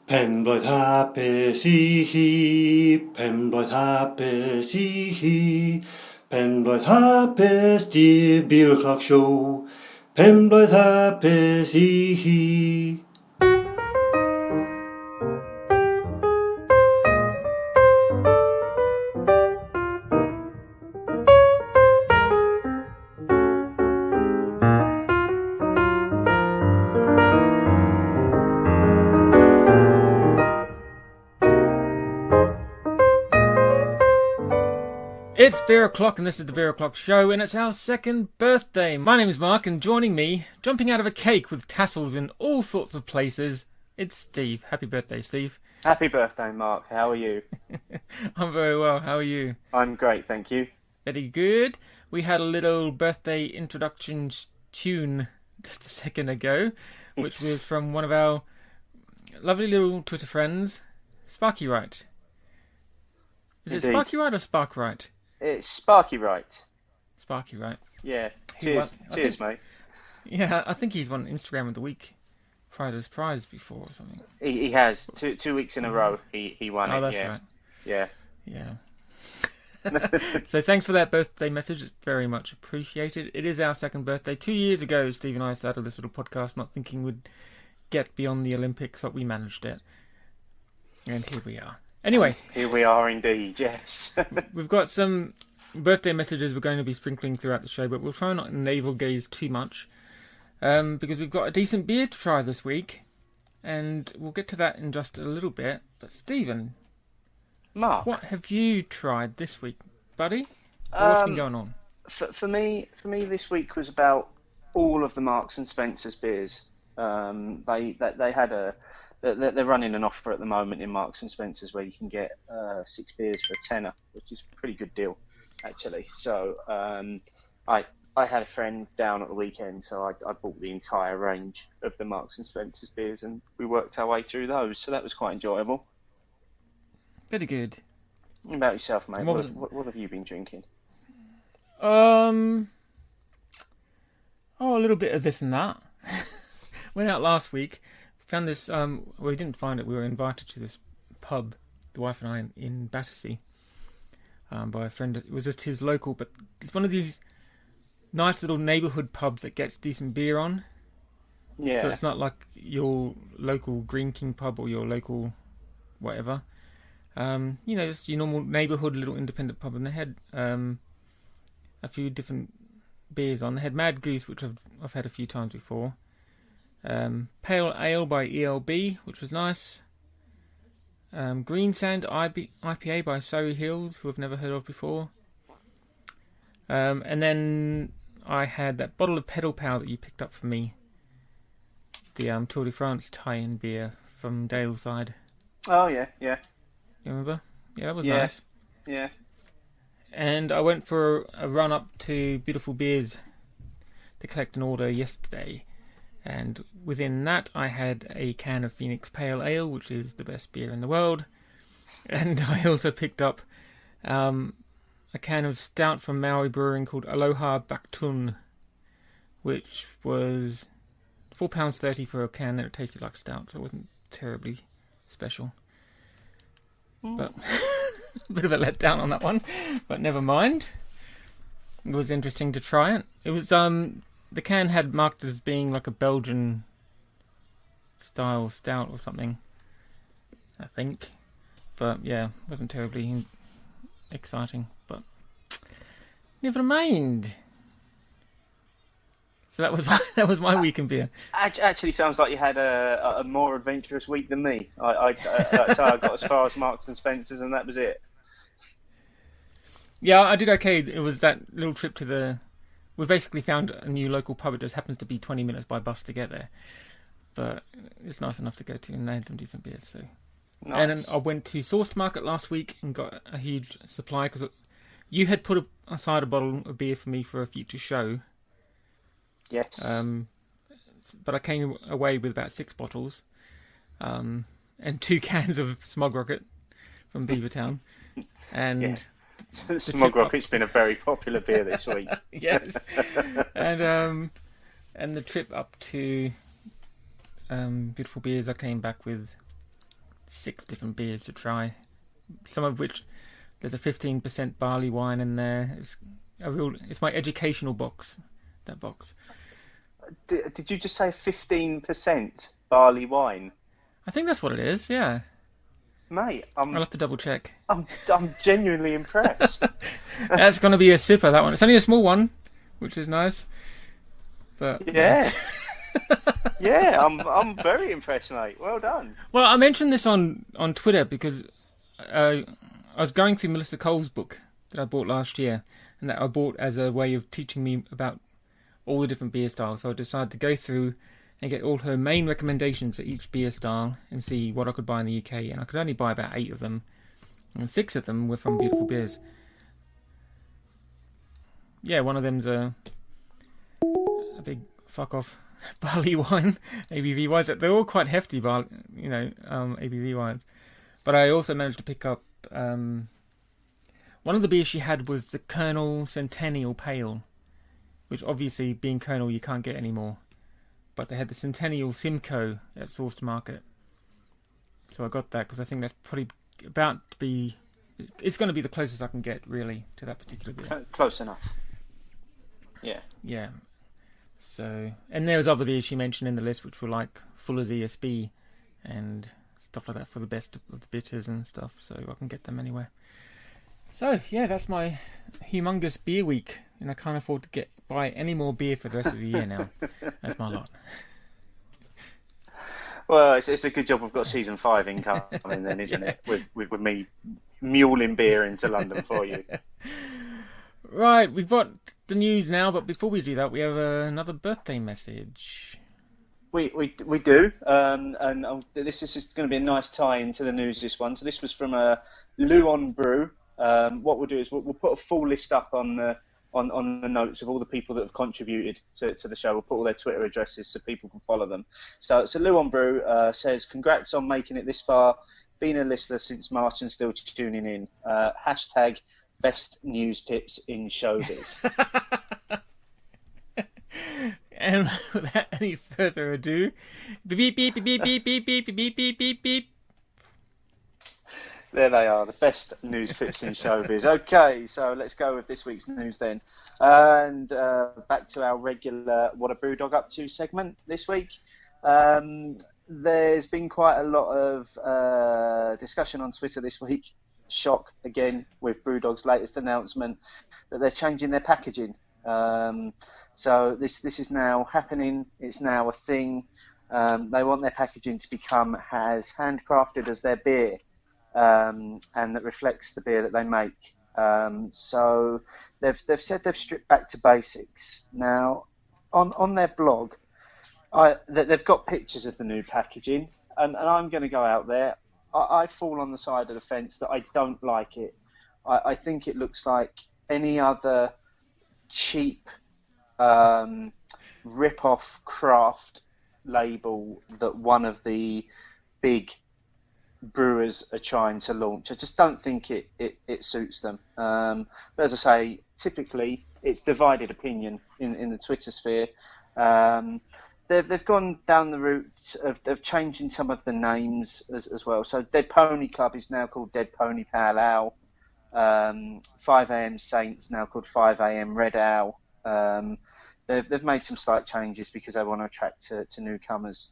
Penblwydd hapus I chi, penblwydd hapus I chi, penblwydd hapus di'r Beer O'Clock Show, penblwydd hapus I chi. It's Beer O'Clock and this is the Beer O'Clock Show and it's our second birthday. My name is Mark and joining me, jumping out of a cake with tassels in all sorts of places, it's Steve. Happy birthday, Steve. Happy birthday, Mark. How are you? I'm very well. How are you? I'm great, thank you. Very good. We had a little birthday introduction tune just a second ago, which was from one of our lovely little Twitter friends, Sparky Wright. Is it Sparky Wright or Spark Wright? It's Sparky Wright. Sparky Wright. Yeah. Cheers, mate. Yeah, I think he's won Instagram of the Week prize before or something. He has. Two weeks in a row he won it. Oh, that's yeah. right. Yeah. Yeah. So thanks for that birthday message. It's very much appreciated. It is our second birthday. 2 years ago, Steve and I started this little podcast, not thinking we'd get beyond the Olympics, but we managed it. And here we are. Anyway. Here we are indeed, yes. We've got some birthday messages we're going to be sprinkling throughout the show, but we'll try not to navel gaze too much. Because we've got a decent beer to try this week. And we'll get to that in just a little bit. But Stephen, Mark, what have you tried this week, buddy? What's been going on? For me, this week was about all of the Marks and Spencer's beers. They had they're running an offer at the moment in Marks and Spencer's where you can get 6 beers for £10, which is a pretty good deal, actually. So I had a friend down at the weekend, so I bought the entire range of the Marks and Spencer's beers, and we worked our way through those. So that was quite enjoyable. Very good. What about yourself, mate? What What have you been drinking? A little bit of this and that. Went out last week. Found this, we didn't find it, we were invited to this pub, the wife and I, in Battersea, by a friend. It was just his local, but it's one of these nice little neighbourhood pubs that gets decent beer on. Yeah. So it's not like your local Green King pub or your local whatever. Just your normal neighbourhood little independent pub, and they had a few different beers on. They had Mad Goose, which I've had a few times before. Pale Ale by ELB, which was nice. Green Sand IPA by Surrey Hills, who I've never heard of before. And then I had that bottle of Pedal Power that you picked up for me. The Tour de France tie-in beer from Daleside. Oh, yeah. You remember? Yeah, that was nice. Yeah. And I went for a run up to Beautiful Beers to collect an order yesterday. And within that, I had a can of Phoenix Pale Ale, which is the best beer in the world. And I also picked up a can of stout from Maori Brewing called Aloha Baktun, which was £4.30 for a can, and it tasted like stout, so it wasn't terribly special. But a bit of a letdown on that one, but never mind. It was interesting to try it. It was the can had marked as being like a Belgian style stout or something, I think. But yeah, wasn't terribly exciting, but never mind. So that was my week in beer. Actually, sounds like you had a more adventurous week than me. So I got as far as Marks and Spencer's, and that was it. Yeah, I did okay. It was that little trip to the... We basically found a new local pub. It just happens to be 20 minutes by bus to get there. But it's nice enough to go to, and they had some decent beers. So. Nice. And then I went to Sourced Market last week and got a huge supply, because you had put aside a bottle of beer for me for a future show. Yes. But I came away with about 6 bottles and 2 cans of Smog Rocket from Beavertown. And... Yeah. Smog Rocket's been a very popular beer this week. Yes. And the trip up to Beautiful Beers, I came back with 6 different beers to try. Some of which there's a 15% barley wine in there. It's my educational box. That box. Did you just say 15% barley wine? I think that's what it is. Yeah. Mate, I'll have to double check. I'm genuinely impressed. That's going to be a sipper, that one. It's only a small one, which is nice. But yeah. Yeah, I'm very impressed, mate. Well done. Well, I mentioned this on Twitter because I was going through Melissa Cole's book that I bought last year, and that I bought as a way of teaching me about all the different beer styles. So I decided to go through and get all her main recommendations for each beer style and see what I could buy in the UK. And I could only buy about 8 of them, and 6 of them were from Beautiful Beers. Yeah, one of them's a big fuck off barley wine, ABV wines. They're all quite hefty, ABV wines. But I also managed to pick up one of the beers she had was the Colonel Centennial Pale, which obviously, being Colonel, you can't get anymore. But they had the Centennial Simcoe at Source Market, so I got that because I think that's probably about to be. It's going to be the closest I can get, really, to that particular beer. Close enough. Yeah. Yeah. So, and there was other beers she mentioned in the list, which were like Fuller's ESB and stuff like that for the best of the bitters and stuff. So I can get them anywhere. So yeah, that's my humongous beer week, and I can't afford to buy any more beer for the rest of the year now. That's my lot. Well, it's a good job we've got season 5 incoming then, isn't it? With me muling beer into London for you. Right, we've got the news now, but before we do that, we have another birthday message. We do, and this is going to be a nice tie into the news, this one. So this was from Luon Brew. What we'll do is we'll put a full list up on the notes of all the people that have contributed to the show. We'll put all their Twitter addresses so people can follow them. So Luon Brew says, congrats on making it this far. Been a listener since March and still tuning in. Hashtag best news tips in showbiz. And without any further ado, beep, beep, beep, beep, beep, beep, beep, beep, beep, beep, beep. There they are, the best news clips in showbiz. Okay, so let's go with this week's news then. And back to our regular What a Brewdog Up To segment this week. There's been quite a lot of discussion on Twitter this week. Shock, again, with Brewdog's latest announcement that they're changing their packaging. So this is now happening. It's now a thing. They want their packaging to become as handcrafted as their beer, and that reflects the beer that they make. So they've said they've stripped back to basics. Now, on their blog, they've got pictures of the new packaging, and I'm going to go out there. I fall on the side of the fence that I don't like it. I think it looks like any other cheap rip-off craft label that one of the big brewers are trying to launch. I just don't think it suits them. But as I say, typically it's divided opinion in the Twitter sphere. They've gone down the route of changing some of the names as well. So Dead Pony Club is now called Dead Pony Pale Ale. 5am Saints now called 5am Red Ale. They've made some slight changes because they want to attract to newcomers.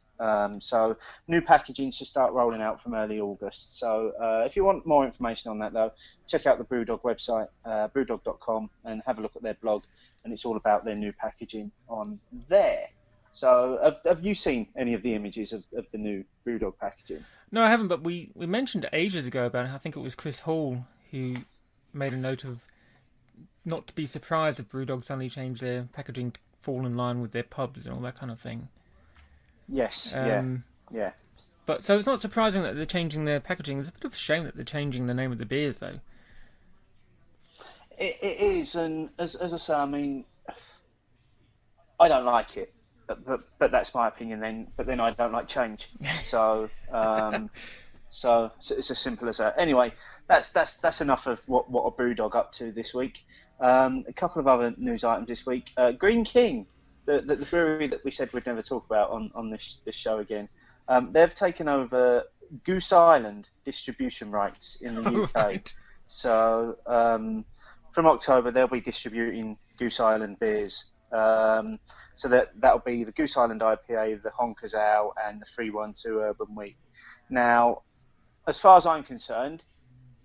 So new packaging should start rolling out from early August. So if you want more information on that, though, check out the Brewdog website, brewdog.com, and have a look at their blog. And it's all about their new packaging on there. So have you seen any of the images of the new Brewdog packaging? No, I haven't, but we mentioned ages ago about it. I think it was Chris Hall who made a note of not to be surprised if Brewdog suddenly changed their packaging to fall in line with their pubs and all that kind of thing. Yes, yeah. But so it's not surprising that they're changing their packaging. It's a bit of a shame that they're changing the name of the beers, though. It is, and as I say, I mean, I don't like it. But that's my opinion then. But then I don't like change. So so it's as simple as that. Anyway, that's enough of what a Brewdog up to this week. A couple of other news items this week. Green King, the brewery that we said we'd never talk about on this show again. They've taken over Goose Island distribution rights in the UK. Right. So from October they'll be distributing Goose Island beers. So that'll be the Goose Island IPA, the Honkers Ale, and the 312 Urban Wheat. Now, as far as I'm concerned,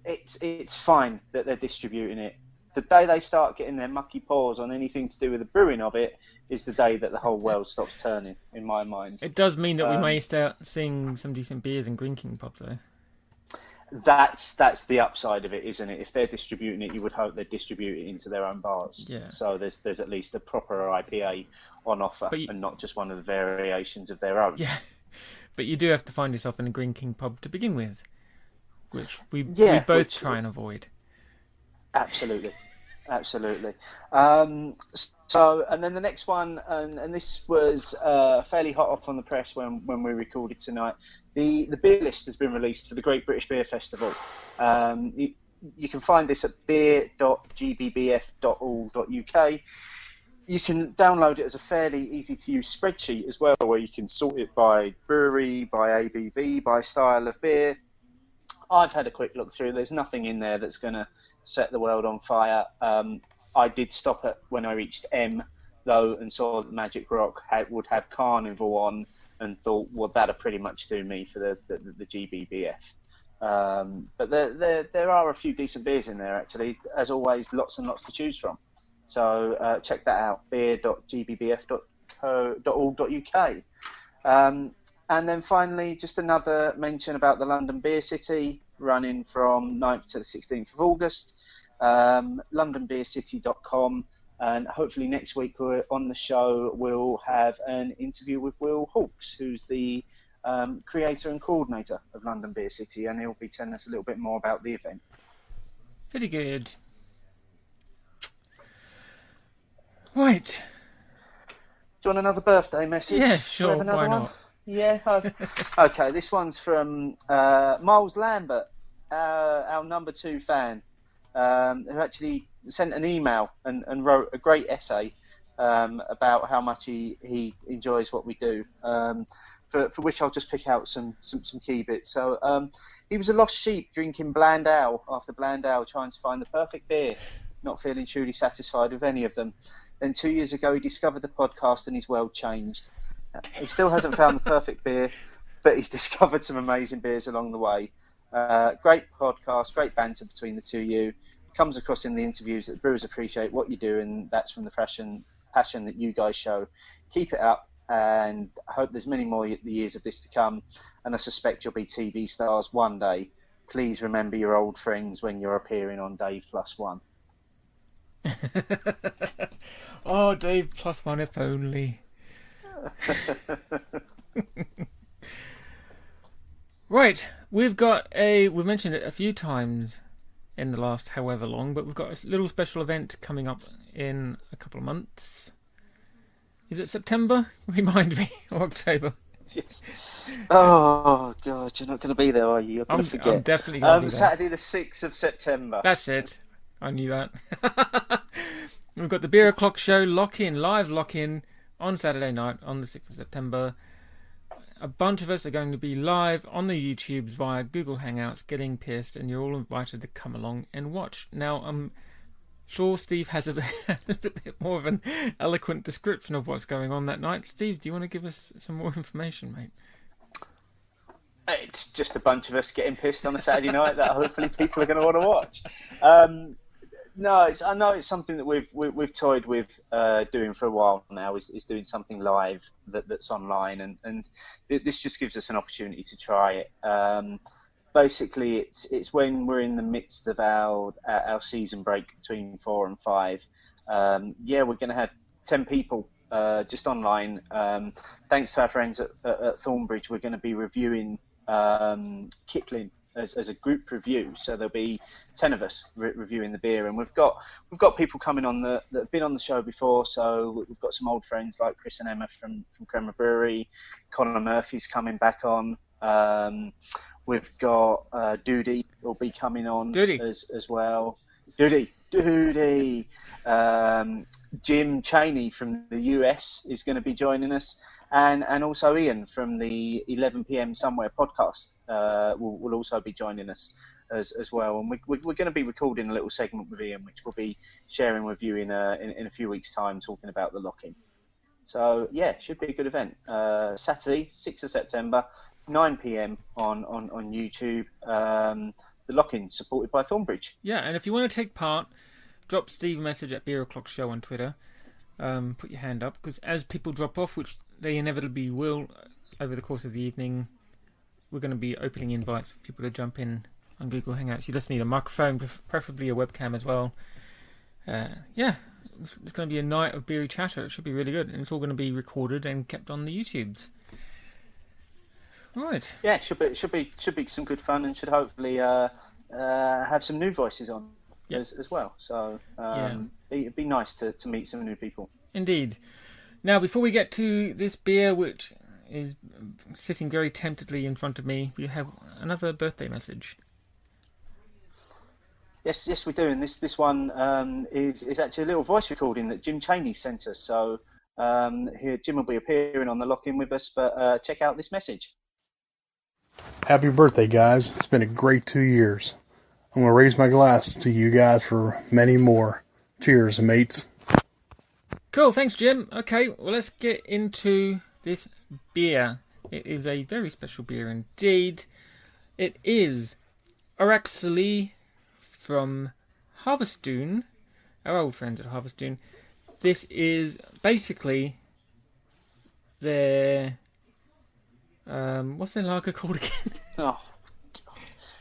it's fine that they're distributing it. The day they start getting their mucky paws on anything to do with the brewing of it is the day that the whole world stops turning, in my mind. It does mean that we may start seeing some decent beers in drinking pubs, though. That's the upside of it, isn't it? If they're distributing it, you would hope they'd distribute it into their own bars. Yeah. So there's at least a proper IPA on offer, and not just one of the variations of their own. Yeah, but you do have to find yourself in a drinking pub to begin with, which we both try and avoid. Absolutely. So, and then the next one, and this was fairly hot off on the press when we recorded tonight. The beer list has been released for the Great British Beer Festival. You can find this at beer.gbbf.org.uk. You can download it as a fairly easy-to-use spreadsheet as well, where you can sort it by brewery, by ABV, by style of beer. I've had a quick look through. There's nothing in there that's going to set the world on fire. I did stop at when I reached M, though, and saw that Magic Rock would have Carnival on, and thought, well, that'll pretty much do me for the GBBF. But there are a few decent beers in there, actually. As always, lots and lots to choose from. So check that out, beer.gbbf.org.uk. And then finally, just another mention about the London Beer City, running from 9th to the 16th of August. LondonBeerCity.com, and hopefully next week we're on the show we'll have an interview with Will Hawkes, who's the creator and coordinator of London Beer City, and he'll be telling us a little bit more about the event. Pretty good. Right. Do you want another birthday message? Yeah, sure. Why not? Yeah. Okay, this one's from Miles Lambert, our number 2 fan, who actually sent an email and wrote a great essay about how much he enjoys what we do, for which I'll just pick out some key bits. So he was a lost sheep drinking Bland Ale after Bland Ale, trying to find the perfect beer, not feeling truly satisfied with any of them. Then 2 years ago he discovered the podcast and his world changed. He still hasn't found the perfect beer, but he's discovered some amazing beers along the way. Great podcast, great banter between the two of you. Comes across in the interviews that brewers appreciate what you do, and that's from the passion that you guys show. Keep it up, and I hope there's many more years of this to come, and I suspect you'll be TV stars one day. Please remember your old friends when you're appearing on Dave Plus One. Oh, Dave Plus One, if only. Right, we've mentioned it a few times in the last however long, but we've got a little special event coming up in a couple of months. Is it September? Remind me. Or October? Yes. Oh God, you're not going to be there, are you? You're going to forget. I'm definitely going to be there. Saturday the 6th of September. That's it. I knew that. We've got the Beer O'Clock Show live lock-in on Saturday night on the 6th of September. A bunch of us are going to be live on the YouTubes via Google Hangouts getting pissed, and you're all invited to come along and watch. Now, I'm sure Steve has a little bit more of an eloquent description of what's going on that night. Steve, do you want to give us some more information, mate? It's just a bunch of us getting pissed on a Saturday night that hopefully people are going to want to watch. No, I know it's something that we've toyed with doing for a while now. Is doing something live that's online, and this just gives us an opportunity to try it. Basically, it's when we're in the midst of our season break between 4 and 5. We're going to have 10 people just online. Thanks to our friends at Thornbridge, we're going to be reviewing Kipling as a group review, so there'll be 10 of us reviewing the beer, and we've got people coming on that have been on the show before. So we've got some old friends like Chris and Emma from Crema Brewery. Connor Murphy's coming back on. We've got Doody will be coming on as well. Doody. Jim Cheney from the US is going to be joining us. and also Ian from the 11 p.m. Somewhere podcast will also be joining us as well. And we're going to be recording a little segment with Ian, which we'll be sharing with you in a few weeks' time, talking about the lock-in. So yeah, should be a good event. Saturday, 6th of September, 9 p.m. on YouTube. The lock-in supported by Thornbridge. Yeah, and if you want to take part, drop Steve a message at Beer O'Clock Show on Twitter. Put your hand up, because as people drop off, which they inevitably will over the course of the evening, we're going to be opening invites for people to jump in on Google Hangouts. You just need a microphone, preferably a webcam as well. Yeah, it's going to be a night of beery chatter. It should be really good, and it's all going to be recorded and kept on the YouTubes. Right. Yeah, should be some good fun, and should hopefully have some new voices on as well. So it'd be nice to meet some new people. Indeed. Now, before we get to this beer, which is sitting very temptedly in front of me, we have another birthday message. Yes, we do, and this one is actually a little voice recording that Jim Cheney sent us. So here, Jim will be appearing on the lock-in with us, but check out this message. Happy birthday, guys. It's been a great 2 years. I'm going to raise my glass to you guys for many more. Cheers, mates. Cool, thanks, Jim. Okay, well, let's get into this beer. It is a very special beer indeed. It is Orach Slie from Harvistoun, our old friends at Harvistoun. This is basically their... what's their lager called again? Oh,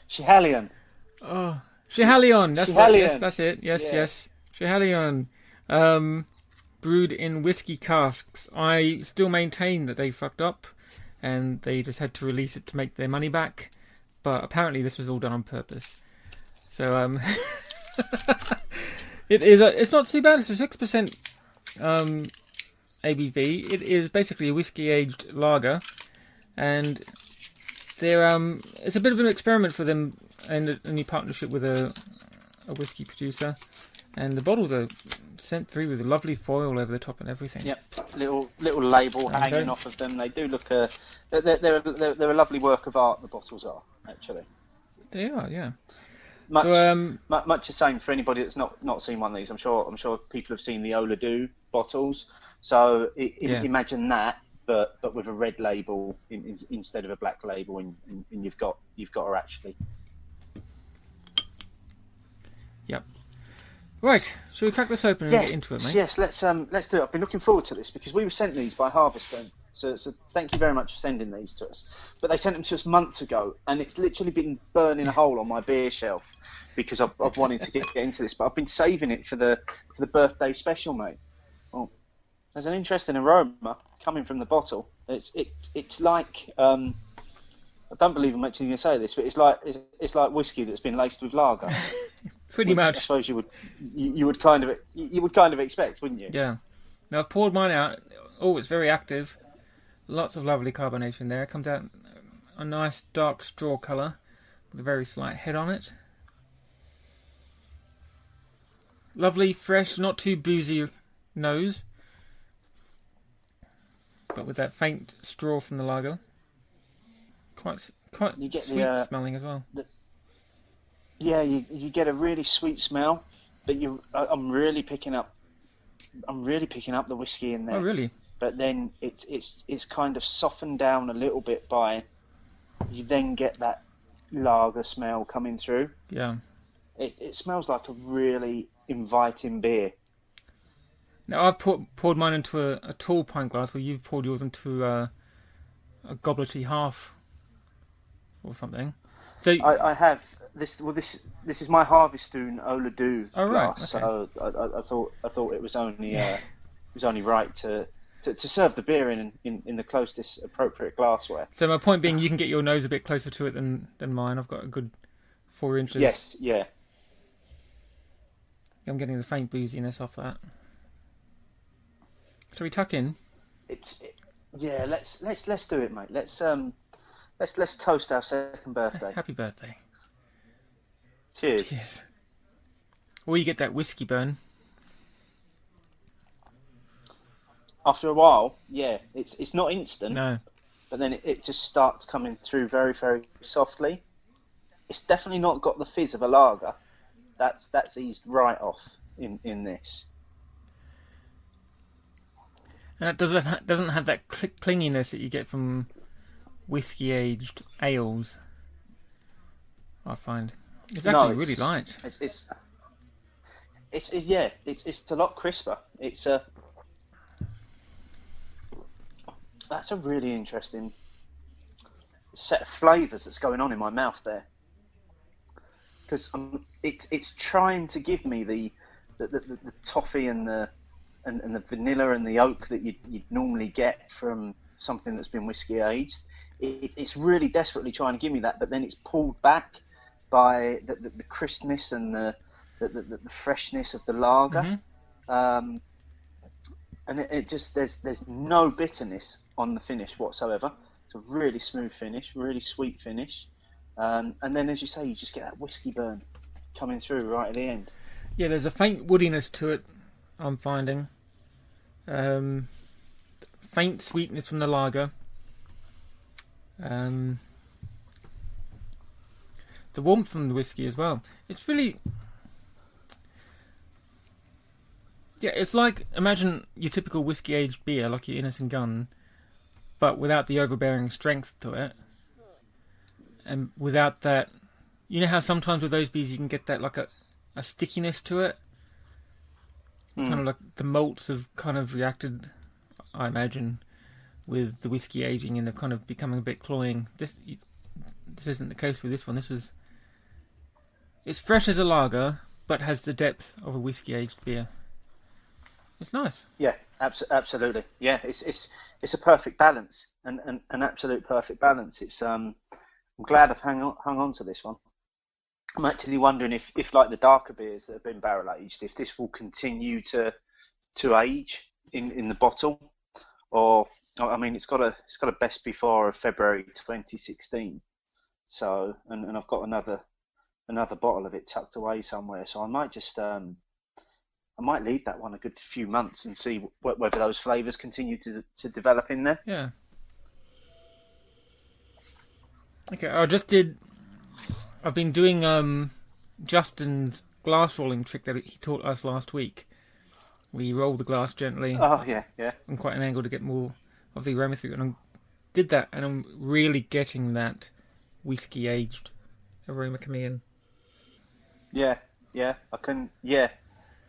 Schiehallion. Oh, Schiehallion. That's Schiehallion. Yes, that's it. Yes. Schiehallion. Brewed in whiskey casks. I still maintain that they fucked up, and they just had to release it to make their money back. But apparently, this was all done on purpose. So it is. It's not too bad. It's a 6% ABV. It is basically a whiskey aged lager, and they're it's a bit of an experiment for them, and a new partnership with a whiskey producer. And the bottles are sent through with a lovely foil over the top and everything. Yep, little label hanging off of them. They do look they're a lovely work of art. The bottles are actually. They are, yeah. Much the same for anybody that's not seen one of these. I'm sure people have seen the Ola Do bottles. So imagine that, but with a red label instead of a black label, and you've got her actually. Yep. Right, shall we crack this open and get into it, mate? Yes, let's do it. I've been looking forward to this because we were sent these by Harvistoun. So thank you very much for sending these to us. But they sent them to us months ago, and it's literally been burning a hole on my beer shelf because I've wanted to get into this. But I've been saving it for the birthday special, mate. Oh, there's an interesting aroma coming from the bottle. It's like I don't believe I'm actually going to say this, but it's like whiskey that's been laced with lager. Pretty much. I suppose you would kind of expect, wouldn't you? Yeah. Now I've poured mine out. Oh, it's very active. Lots of lovely carbonation there. It comes out a nice dark straw colour with a very slight head on it. Lovely, fresh, not too boozy nose, but with that faint straw from the lager. Quite sweet smelling as well. You get a really sweet smell, but I'm really picking up the whiskey in there. Oh, really? But then it's kind of softened down a little bit by, you then get that lager smell coming through. Yeah. It smells like a really inviting beer. Now I've poured mine into a tall pint glass, where you've poured yours into a goblety half or something. So I have this. Well, this is my Harvistoun Ola Do glass. Right, okay. So I thought it was only right to serve the beer in the closest appropriate glassware. So my point being, you can get your nose a bit closer to it than mine. I've got a good 4 inches. Yes, yeah. I'm getting the faint booziness off that. Shall we tuck in? Let's do it, mate. Let's toast our second birthday. Happy birthday. Cheers. Or you get that whiskey burn. After a while, yeah, it's not instant, No. but then it just starts coming through very, very softly. It's definitely not got the fizz of a lager. That's eased right off in this. And it doesn't have that clinginess that you get from whiskey aged ales. I find it's actually really light. It's a lot crisper. That's a really interesting set of flavours that's going on in my mouth there, because it's trying to give me the toffee and the vanilla and the oak that you'd normally get from something that's been whiskey aged. It's really desperately trying to give me that, but then it's pulled back by the crispness and the freshness of the lager. Mm-hmm. And it just there's no bitterness on the finish whatsoever. It's a really smooth finish, really sweet finish, and then as you say, you just get that whiskey burn coming through right at the end. Yeah, there's a faint woodiness to it, I'm finding. Faint sweetness from the lager. The warmth from the whiskey as well. It's really... Yeah, it's like, imagine your typical whiskey-aged beer, like your Innocent Gun, but without the overbearing strength to it. And without that... You know how sometimes with those beers you can get that, like a stickiness to it? Kind of like the malts have kind of reacted, I imagine, with the whiskey aging, and they're kind of becoming a bit cloying. This isn't the case with this one. It's fresh as a lager, but has the depth of a whiskey aged beer. It's nice. Yeah, absolutely. Yeah, it's a perfect balance, and an absolute perfect balance. It's I'm glad I've hung on to this one. I'm actually wondering if like the darker beers that have been barrel aged, if this will continue to age in the bottle, or I mean, it's got a best before of February 2016. So, and I've got another bottle of it tucked away somewhere. So I might just I might leave that one a good few months and see whether those flavours continue to develop in there. Yeah. Okay, I've been doing Justin's glass rolling trick that he taught us last week. We roll the glass gently. Oh, yeah. On quite an angle to get more of the aroma through. And I did that, and I'm really getting that whiskey aged aroma coming in. Yeah.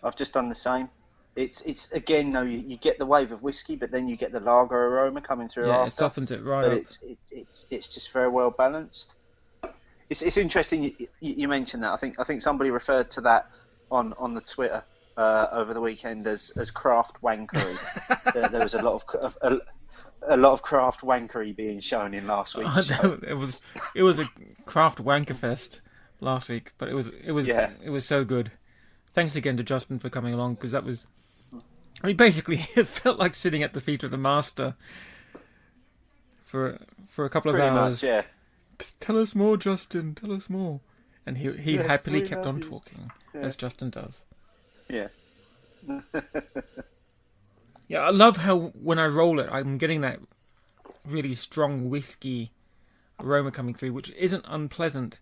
I've just done the same. It's again, though, you get the wave of whiskey, but then you get the lager aroma coming through after. It softens it right but up. It's just very well balanced. It's interesting you mentioned that. I think somebody referred to that on the Twitter over the weekend as craft wankery. there was a lot of craft wankery being shown in last week's show. It was a craft wanker fest last week, but it was so good. Thanks again to Justin for coming along, because that was... I mean, basically, it felt like sitting at the feet of the master for a couple of hours. Much, yeah. Tell us more, Justin. Tell us more. And he happily kept on talking, as Justin does. Yeah. Yeah, I love how when I roll it, I'm getting that really strong whiskey aroma coming through, which isn't unpleasant,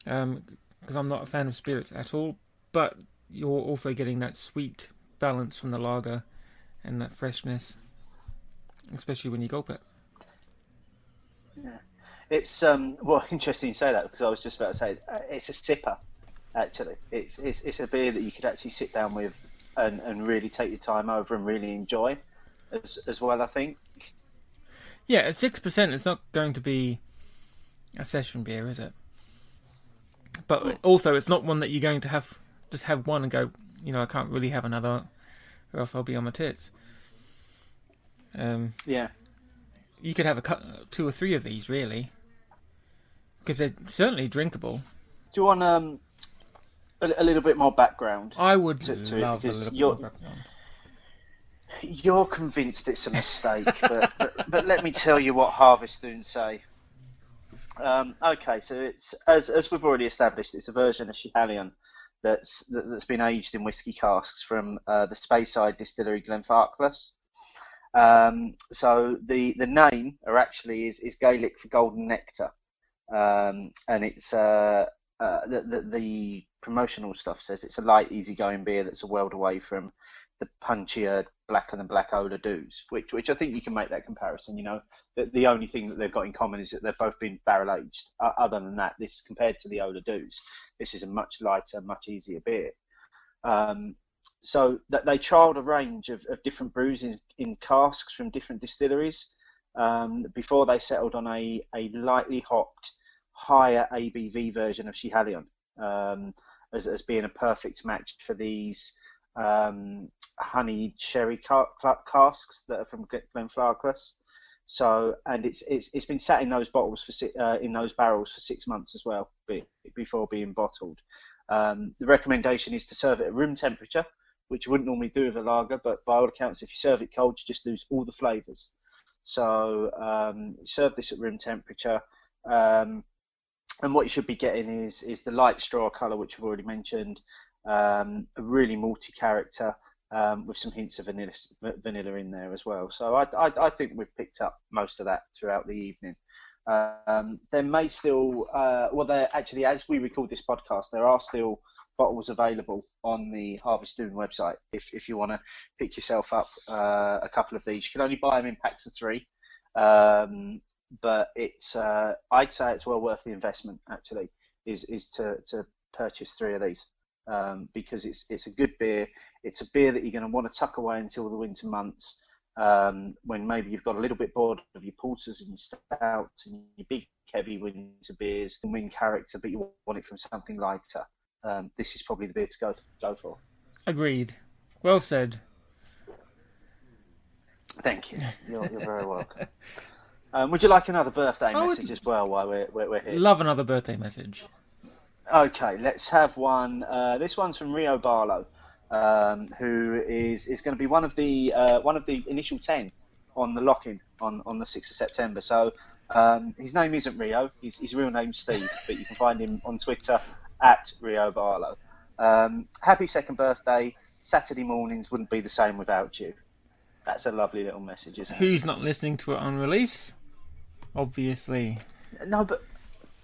because I'm not a fan of spirits at all. But you're also getting that sweet balance from the lager and that freshness, especially when you gulp it. Yeah. It's interesting you say that, because I was just about to say it's a sipper. Actually, it's a beer that you could actually sit down with and really take your time over and really enjoy as well, I think. Yeah, at 6%, it's not going to be a session beer, is it? But also, it's not one that you're going to just have one and go, I can't really have another, or else I'll be on my tits. Yeah. You could have two or three of these, really, because they're certainly drinkable. Do you want a little bit more background? I would love a little bit more background. You're convinced it's a mistake, but let me tell you what Harvistoun say. Okay, so it's as we've already established, it's a version of Schiehallion that's been aged in whiskey casks from the Speyside distillery Glenfarclas So the name is Gaelic for golden nectar, and it's the promotional stuff says it's a light, easygoing beer that's a world away from the punchier blacker than black Ola Doos, which I think you can make that comparison. You know, the only thing that they've got in common is that they've both been barrel aged. Other than that, this compared to the Ola Doos, this is a much lighter, much easier beer. So that they trialled a range of different brews in casks from different distilleries before they settled on a lightly hopped, higher ABV version of Schiehallion as being a perfect match for these honeyed sherry casks that are from Glenfarclas. So, and it's been sat in those bottles in those barrels for 6 months as well before being bottled. The recommendation is to serve it at room temperature, which you wouldn't normally do with a lager, but by all accounts, if you serve it cold, you just lose all the flavours. So serve this at room temperature. And what you should be getting is the light straw colour, which we've already mentioned, a really malty character with some hints of vanilla in there as well. So I think we've picked up most of that throughout the evening. There may still, there actually, as we record this podcast, there are still bottles available on the Harvistoun website if you want to pick yourself up a couple of these. You can only buy them in packs of 3. But it's I'd say it's well worth the investment actually is to purchase 3 of these because it's a good beer. It's a beer that you're going to want to tuck away until the winter months when maybe you've got a little bit bored of your porters and your stouts and your big heavy winter beers and win character, but you want it from something lighter. This is probably the beer to go for. Agreed. Well said. Thank you. You're very welcome. Would you like another birthday message as well while we're here? Love another birthday message. Okay, let's have one. This one's from Rio Barlow, who is going to be one of the initial 10 on the lock-in on the 6th of September. So his name isn't Rio. His real name's Steve, but you can find him on Twitter at Rio Barlow. Happy 2nd birthday. Saturday mornings wouldn't be the same without you. That's a lovely little message, isn't it? Who's not listening to it on release? Obviously. No, but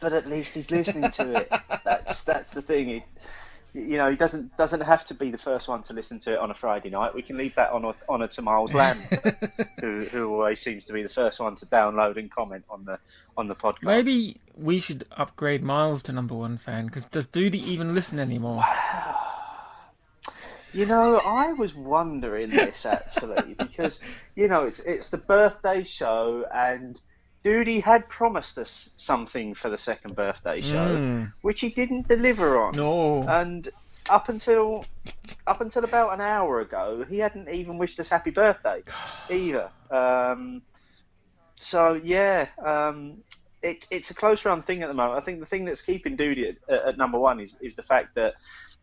at least he's listening to it. That's the thing. He doesn't have to be the first one to listen to it on a Friday night. We can leave that on to Miles Lamb, who always seems to be the first one to download and comment on the podcast. Maybe we should upgrade Miles to #1 fan because does Duty even listen anymore? I was wondering this actually because it's the birthday show and Duty had promised us something for the 2nd birthday show, which he didn't deliver on. No. And up until about an hour ago, he hadn't even wished us happy birthday either. It's a close run thing at the moment. I think the thing that's keeping Duty at #1 is the fact that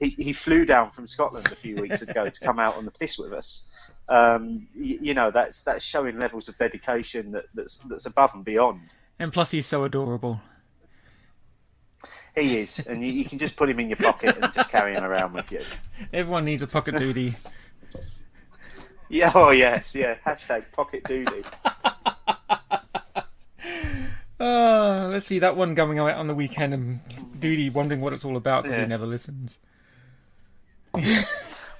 he flew down from Scotland a few weeks ago to come out on the piss with us. That's showing levels of dedication that's above and beyond. And plus, he's so adorable. He is, and you can just put him in your pocket and just carry him around with you. Everyone needs a pocket Duty. Yeah. Oh yes. Yeah. Hashtag pocket Duty. Let's see that one going out on the weekend and Duty wondering what it's all about because he never listens.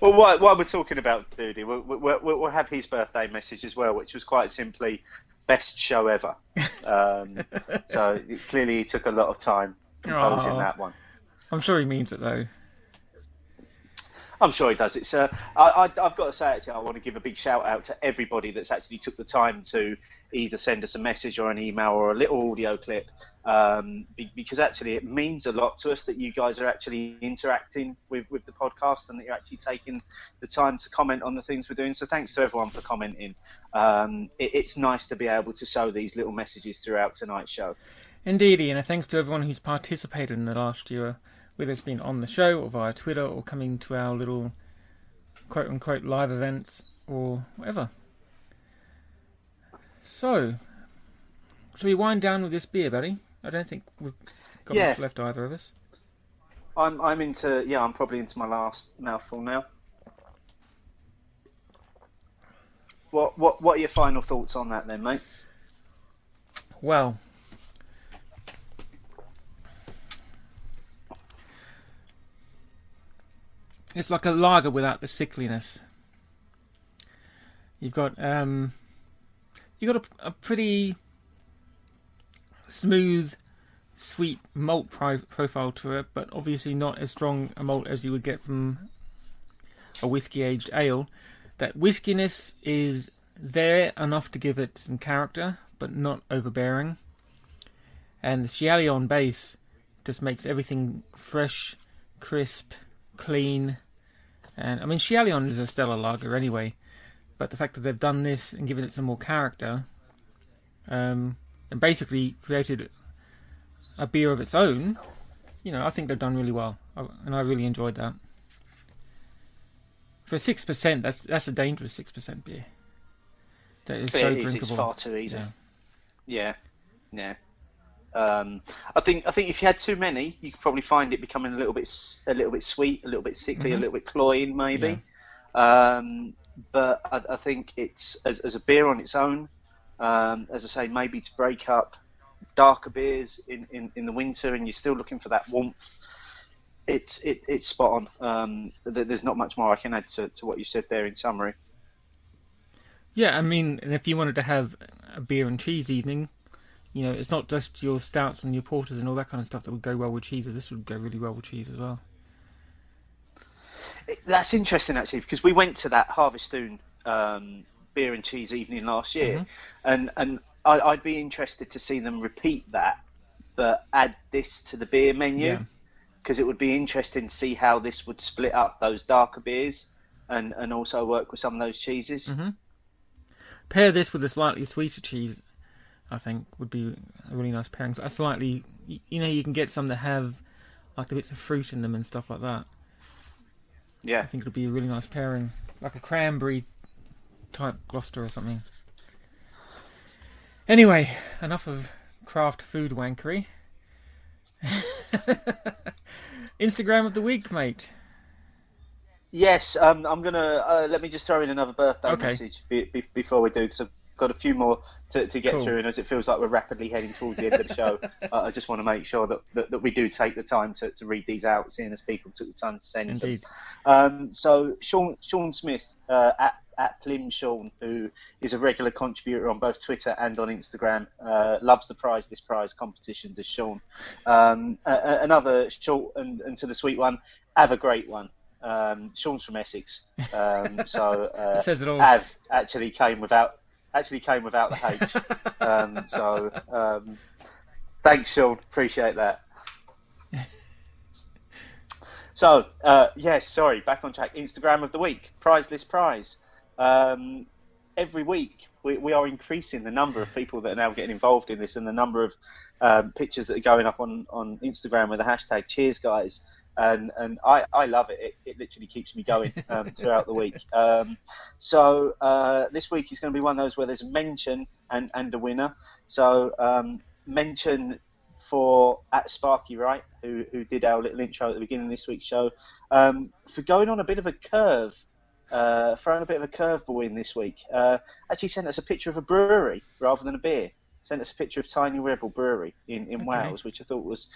Well, while we're talking about Duty, we'll have his birthday message as well, which was quite simply best show ever. So clearly he took a lot of time composing that one. I'm sure he means it though. I'm sure he does. It's I've got to say actually I want to give a big shout out to everybody that's actually took the time to either send us a message or an email or a little audio clip because actually it means a lot to us that you guys are actually interacting with the podcast and that you're actually taking the time to comment on the things we're doing. So thanks to everyone for commenting. It's nice to be able to sow these little messages throughout tonight's show. Indeed, and thanks to everyone who's participated in the last year, whether it's been on the show or via Twitter or coming to our little quote-unquote live events or whatever. So, shall we wind down with this beer, buddy? I don't think we've got much left, either of us. I'm probably into my last mouthful now. What are your final thoughts on that then, mate? Well, it's like a lager without the sickliness. You've got a pretty smooth, sweet malt profile to it, but obviously not as strong a malt as you would get from a whiskey-aged ale. That whiskiness is there enough to give it some character, but not overbearing. And the Slion base just makes everything fresh, crisp, clean. And I mean, Slion is a stellar lager anyway, but the fact that they've done this and given it some more character, and basically created a beer of its own, I think they've done really well, and I really enjoyed that. For 6%, that's a dangerous 6% beer. That is so drinkable. It's far too easy. Yeah. I think if you had too many, you could probably find it becoming a little bit sweet, a little bit sickly, a little bit cloying, maybe. Yeah. But I think it's as a beer on its own. As I say, maybe to break up darker beers in the winter, and you're still looking for that warmth. It's spot on. There's not much more I can add to what you said there in summary. Yeah, I mean, and if you wanted to have a beer and cheese evening, it's not just your stouts and your porters and all that kind of stuff that would go well with cheeses. This would go really well with cheese as well. That's interesting, actually, because we went to that Harvistoun beer and cheese evening last year, and I'd be interested to see them repeat that, but add this to the beer menu, because it would be interesting to see how this would split up those darker beers and also work with some of those cheeses. Mm-hmm. Pair this with a slightly sweeter cheese, I think, would be a really nice pairing. A slightly, you can get some that have like the bits of fruit in them and stuff like that. Yeah, I think it would be a really nice pairing, like a cranberry type Gloucester or something. Anyway, enough of craft food wankery. Instagram of the week, mate. Yes, I'm gonna let me just throw in another birthday message before we do, because I've got a few more to get through, and as it feels like we're rapidly heading towards the end of the show, I just want to make sure that we do take the time to read these out, seeing as people took the time to send them. So Sean Smith at Plim Sean, who is a regular contributor on both Twitter and on Instagram, loves the Prize This Prize competition, does Sean. Another short and to the sweet one, have a great one. Sean's from Essex, so says it all. Av actually came without the H. Thanks, Sean. Appreciate that. So, yes, sorry, back on track. Instagram of the week, Prize This Prize. Every week we are increasing the number of people that are now getting involved in this, and the number of pictures that are going up on Instagram with the hashtag Cheers Guys. And I love it. It literally keeps me going throughout the week. So this week is going to be one of those where there's a mention and a winner. So mention for at Sparky Wright, who did our little intro at the beginning of this week's show, for going on a bit of a curve, throwing a bit of a curveball in this week. Actually sent us a picture of a brewery rather than a beer. Sent us a picture of Tiny Rebel Brewery in Wales, which I thought was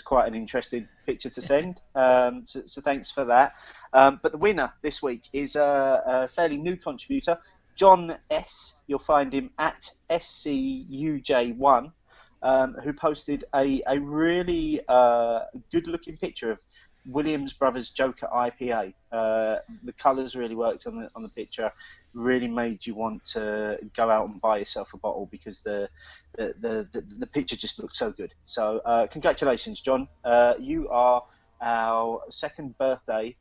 quite an interesting picture to send. So thanks for that. But the winner this week is a fairly new contributor, John S. You'll find him at SCUJ1, who posted a really good-looking picture of Williams Brothers Joker IPA. The colours really worked on the picture. Really made you want to go out and buy yourself a bottle, because the picture just looked so good. So congratulations, John. You are our second birthday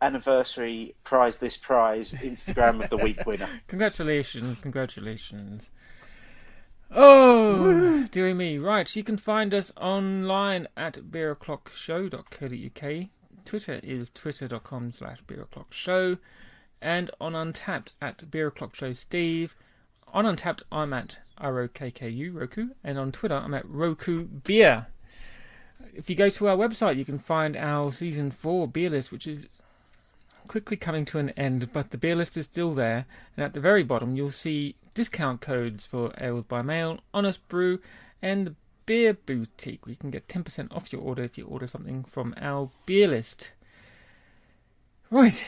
anniversary Prize This Prize Instagram of the week winner. Congratulations. Oh, dearie me. Right, you can find us online at beeroclockshow.co.uk. Twitter is twitter.com/beeroclockshow. And on Untapped at Beer O'Clock Show Steve. On Untapped, I'm at ROKKU, Roku. And on Twitter, I'm at Roku Beer. If you go to our website, you can find our Season 4 beer list, which is quickly coming to an end, but the beer list is still there, and at the very bottom you'll see discount codes for Ales by Mail, Honest Brew, and the Beer Boutique, where you can get 10% off your order if you order something from our beer list. Right.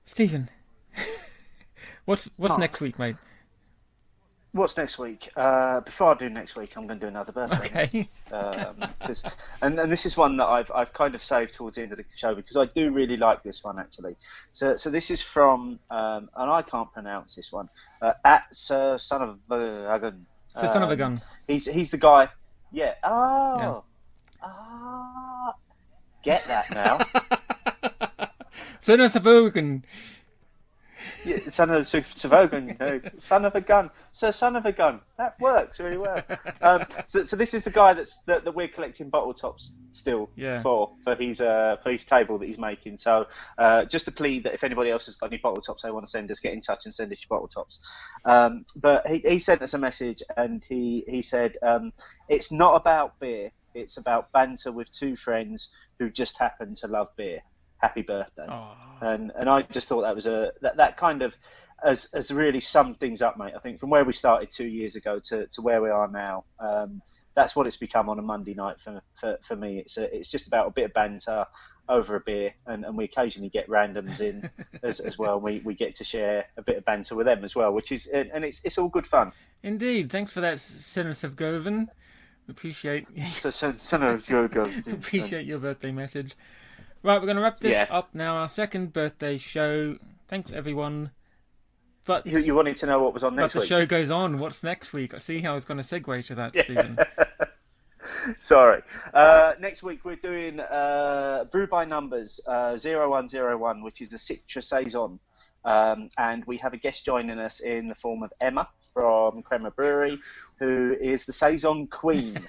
Stephen, what's next week, mate? What's next week? Before I do next week, I'm going to do another birthday. Okay. And this is one that I've kind of saved towards the end of the show because I do really like this one actually. So this is from and I can't pronounce this one. At Sir Son of a Gun. Sir Son of a Gun. He's the guy. Yeah. Get that now. Son of a Gun. Yeah, son of a gun. So son of a gun. That works really well. So this is the guy that we're collecting bottle tops still for his table that he's making. So just a plea that if anybody else has got any bottle tops they want to send us, get in touch and send us your bottle tops. But he sent us a message and he said it's not about beer. It's about banter with two friends who just happen to love beer. Happy birthday. Aww. And I just thought that was that kind of has really summed things up, mate. I think from where we started 2 years ago to where we are now, that's what it's become on a Monday night for me. It's just about a bit of banter over a beer, and we occasionally get randoms in as well. We get to share a bit of banter with them as well, which is and it's all good fun. Indeed. Thanks for that, Senator Govan. Appreciate appreciate your birthday message. Right, we're going to wrap this up now. Our second birthday show. Thanks, everyone. But you wanted to know what was on next week. But the show goes on. What's next week? I see how I was going to segue to that, Stephen. Sorry. Next week we're doing Brew by Numbers 0101, which is the Citra Saison. And we have a guest joining us in the form of Emma from Crema Brewery, who is the Saison Queen.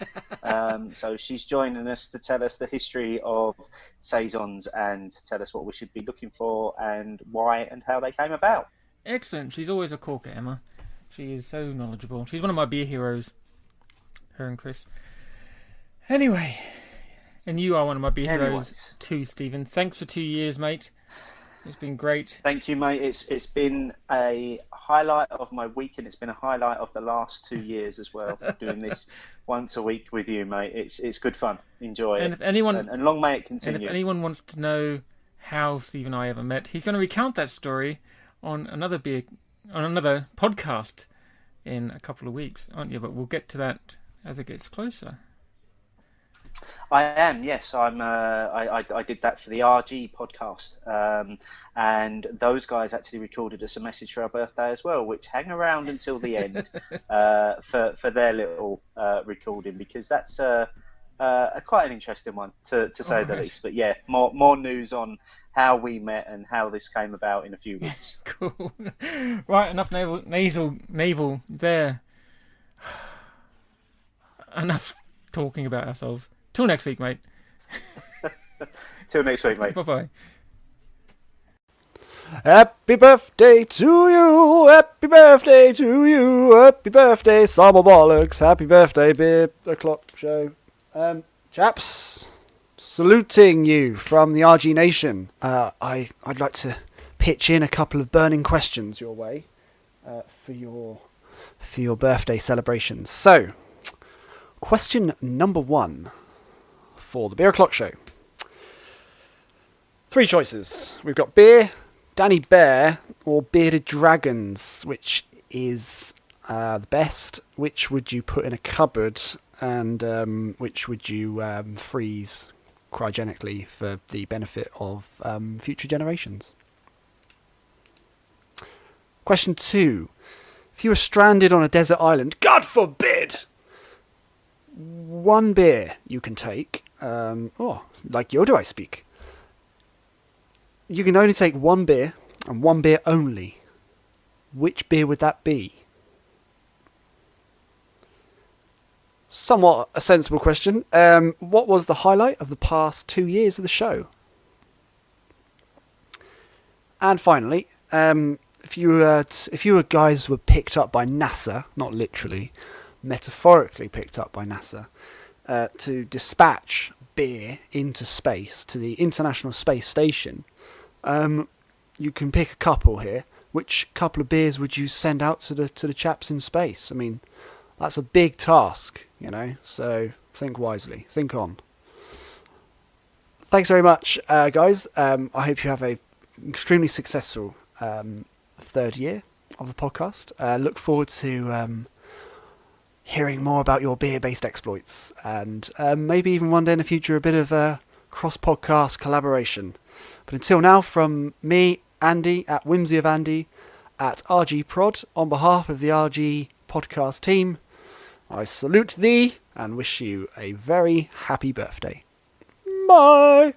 So she's joining us to tell us the history of Saisons and tell us what we should be looking for and why and how they came about. Excellent. She's always a corker, Emma. She is so knowledgeable. She's one of my beer heroes, her and Chris. Anyway, and you are one of my beer heroes too, Stephen. Thanks for 2 years, mate. It's been great. Thank you, mate. It's been a highlight of my week, and it's been a highlight of the last 2 years as well. Doing this once a week with you, mate. It's good fun. Enjoy it. If anyone, and long may it continue. And if anyone wants to know how Steve and I ever met, he's going to recount that story on another podcast in a couple of weeks, aren't you? But we'll get to that as it gets closer. I am, yes. I did that for the RG podcast, and those guys actually recorded us a message for our birthday as well, which hang around until the end for their little recording, because that's quite an interesting one to say the least. But yeah, more news on how we met and how this came about in a few weeks. Cool. Right, enough navel there. Enough talking about ourselves. Till next week, mate. Till next week, mate. Bye-bye. Happy birthday to you, happy birthday to you, happy birthday, Summer Bollocks, happy birthday, Beer O'Clock Show. Chaps, saluting you from the RG Nation. I'd like to pitch in a couple of burning questions your way for your birthday celebrations. So, question number 1 for the Beer O'Clock Show. 3 choices. We've got beer, Danny Bear, or Bearded Dragons. Which is the best? Which would you put in a cupboard? And which would you freeze cryogenically for the benefit of future generations? Question 2. If you were stranded on a desert island, God forbid! One beer you can take. Like Yoda I speak. You can only take one beer, and one beer only. Which beer would that be? Somewhat a sensible question. What was the highlight of the past 2 years of the show? And finally, if you guys were picked up by NASA, not literally, metaphorically picked up by NASA, to dispatch beer into space to the International Space Station, you can pick a couple here. Which couple of beers would you send out to the chaps in space? I mean, that's a big task, you know. So think wisely, think on. Thanks very much, guys. I hope you have a extremely successful third year of the podcast. Look forward to hearing more about your beer-based exploits, and maybe even one day in the future a bit of a cross-podcast collaboration. But until now, from me, Andy, at Whimsy of Andy, at RG Prod, on behalf of the RG podcast team, I salute thee and wish you a very happy birthday. Bye!